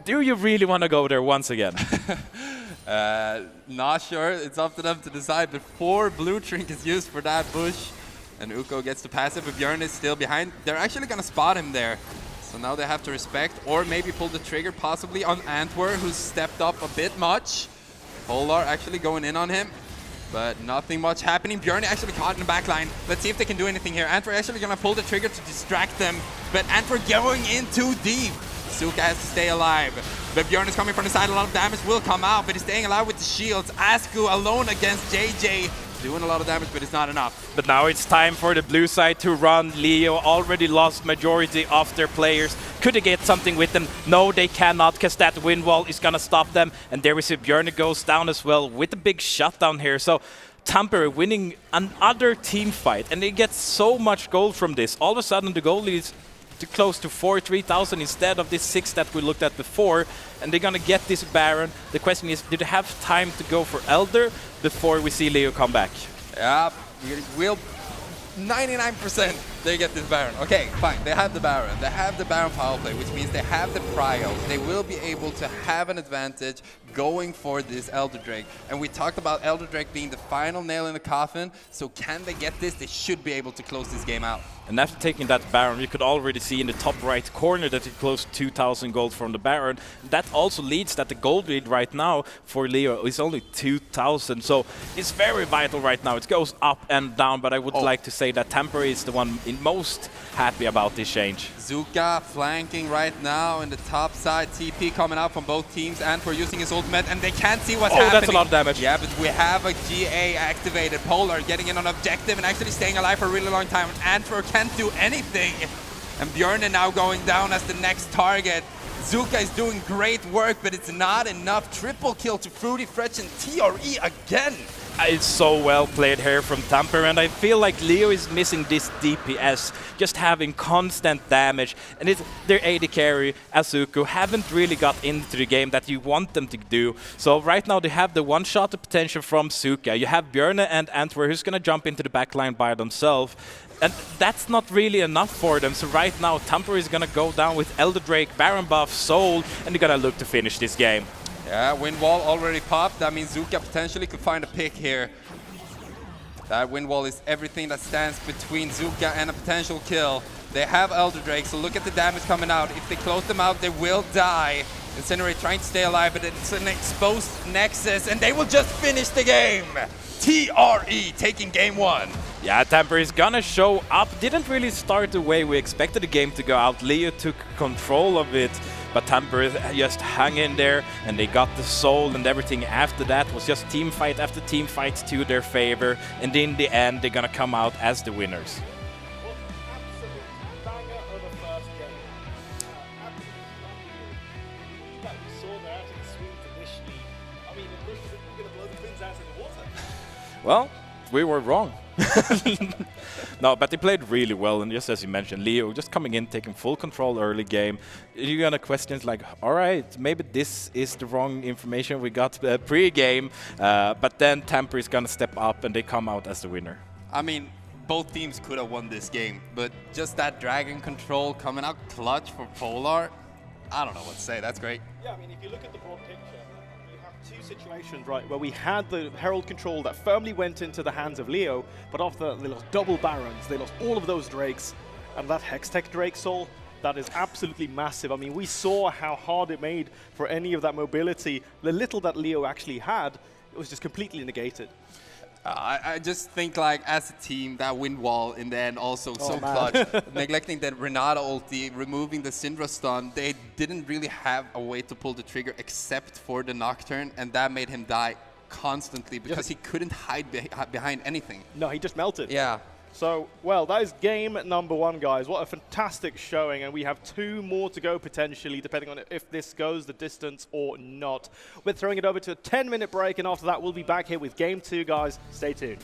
do you really want to go there once again?
Not sure. It's up to them to decide. But 4 blue trinkets used for that bush. And Uko gets the passive, but Björn is still behind. They're actually going to spot him there. So now they have to respect or maybe pull the trigger possibly on Antwerp, who's stepped up a bit much. Polar actually going in on him. But nothing much happening. Björn actually caught in the back line. Let's see if they can do anything here. Antwerp actually going to pull the trigger to distract them. But Antwerp going in too deep. Suka has to stay alive. But Björn is coming from the side. A lot of damage will come out, but he's staying alive with the shields. Asku alone against JJ. Doing a lot of damage, but it's not enough.
But now it's time for the blue side to run. Leo already lost majority of their players. Could they get something with them? No, they cannot, because that wind wall is going to stop them. And there we see Björn goes down as well with a big shutdown here. So Tampere winning another team fight, and they get so much gold from this. All of a sudden, the goal is close to 3,000 instead of this 6 that we looked at before, and they're gonna get this Baron. The question is, do they have time to go for Elder before we see Leo come back?
Yeah, we'll 99% they get this Baron. Okay, fine, they have the Baron. They have the Baron power play, which means they have the prio. They will be able to have an advantage going for this Elder Drake. And we talked about Elder Drake being the final nail in the coffin, so can they get this? They should be able to close this game out.
And after taking that Baron, you could already see in the top right corner that it closed 2,000 gold from the Baron. That also leads that the gold lead right now for Leo is only 2,000. So it's very vital right now. It goes up and down, but I would like to say that Tampere is the one most happy about this change.
Zuka flanking right now in the top side. TP coming out from both teams, and for using his ultimate, and they can't see what's happening.
That's a lot of damage.
Yeah, but we have a GA activated. Polar getting in on objective and actually staying alive for a really long time. Antwerp can't do anything. And Björn now going down as the next target. Zuka is doing great work, but it's not enough. Triple kill to Fruity Fresh and TRE again.
It's so well played here from Tampere, and I feel like Leo is missing this DPS, just having constant damage, and their AD carry, Azuko, haven't really got into the game that you want them to do. So right now they have the one-shot potential from Suka. You have Björne and Antwer who's going to jump into the backline by themselves, and that's not really enough for them. So right now Tampere is going to go down with Elder Drake, Baron buff, Soul, and they're going to look to finish this game.
Yeah, wind wall already popped. That means Zuka potentially could find a pick here. That wind wall is everything that stands between Zuka and a potential kill. They have Elder Drake, so look at the damage coming out. If they close them out, they will die. Incinerate trying to stay alive, but it's an exposed Nexus, and they will just finish the game. TRE taking game 1.
Yeah, Tampere is gonna show up. Didn't really start the way we expected the game to go out. Leo took control of it, but Tampere just hung in there, and they got the soul, and everything after that was just team fight after team fight to their favor, and in the end they're gonna come out as the winners. Well, we were wrong. No, but they played really well, and just as you mentioned, Leo just coming in, taking full control early game. You're gonna question like, all right, maybe this is the wrong information we got pre-game, but then Tampere is gonna step up and they come out as the winner.
I mean, both teams could have won this game, but just that dragon control coming out clutch for Polar, I don't know what to say. That's great.
Yeah, I mean, if you look at the broad picture, you have two situations, right, where we had the Herald control that firmly went into the hands of Leo, but after that, they lost double Barons, they lost all of those Drakes, and that Hextech Drake Soul, that is absolutely massive. I mean, we saw how hard it made for any of that mobility. The little that Leo actually had, it was just completely negated.
I just think, like, as a team, that wind wall in the end also so clutch. Neglecting that Renata ulti, removing the Syndra stun, they didn't really have a way to pull the trigger except for the Nocturne, and that made him die constantly because he couldn't hide behind anything.
No, he just melted.
Yeah.
So, well, that is game number 1, guys. What a fantastic showing, and we have 2 more to go potentially, depending on if this goes the distance or not. We're throwing it over to a 10-minute break, and after that, we'll be back here with game 2, guys. Stay tuned.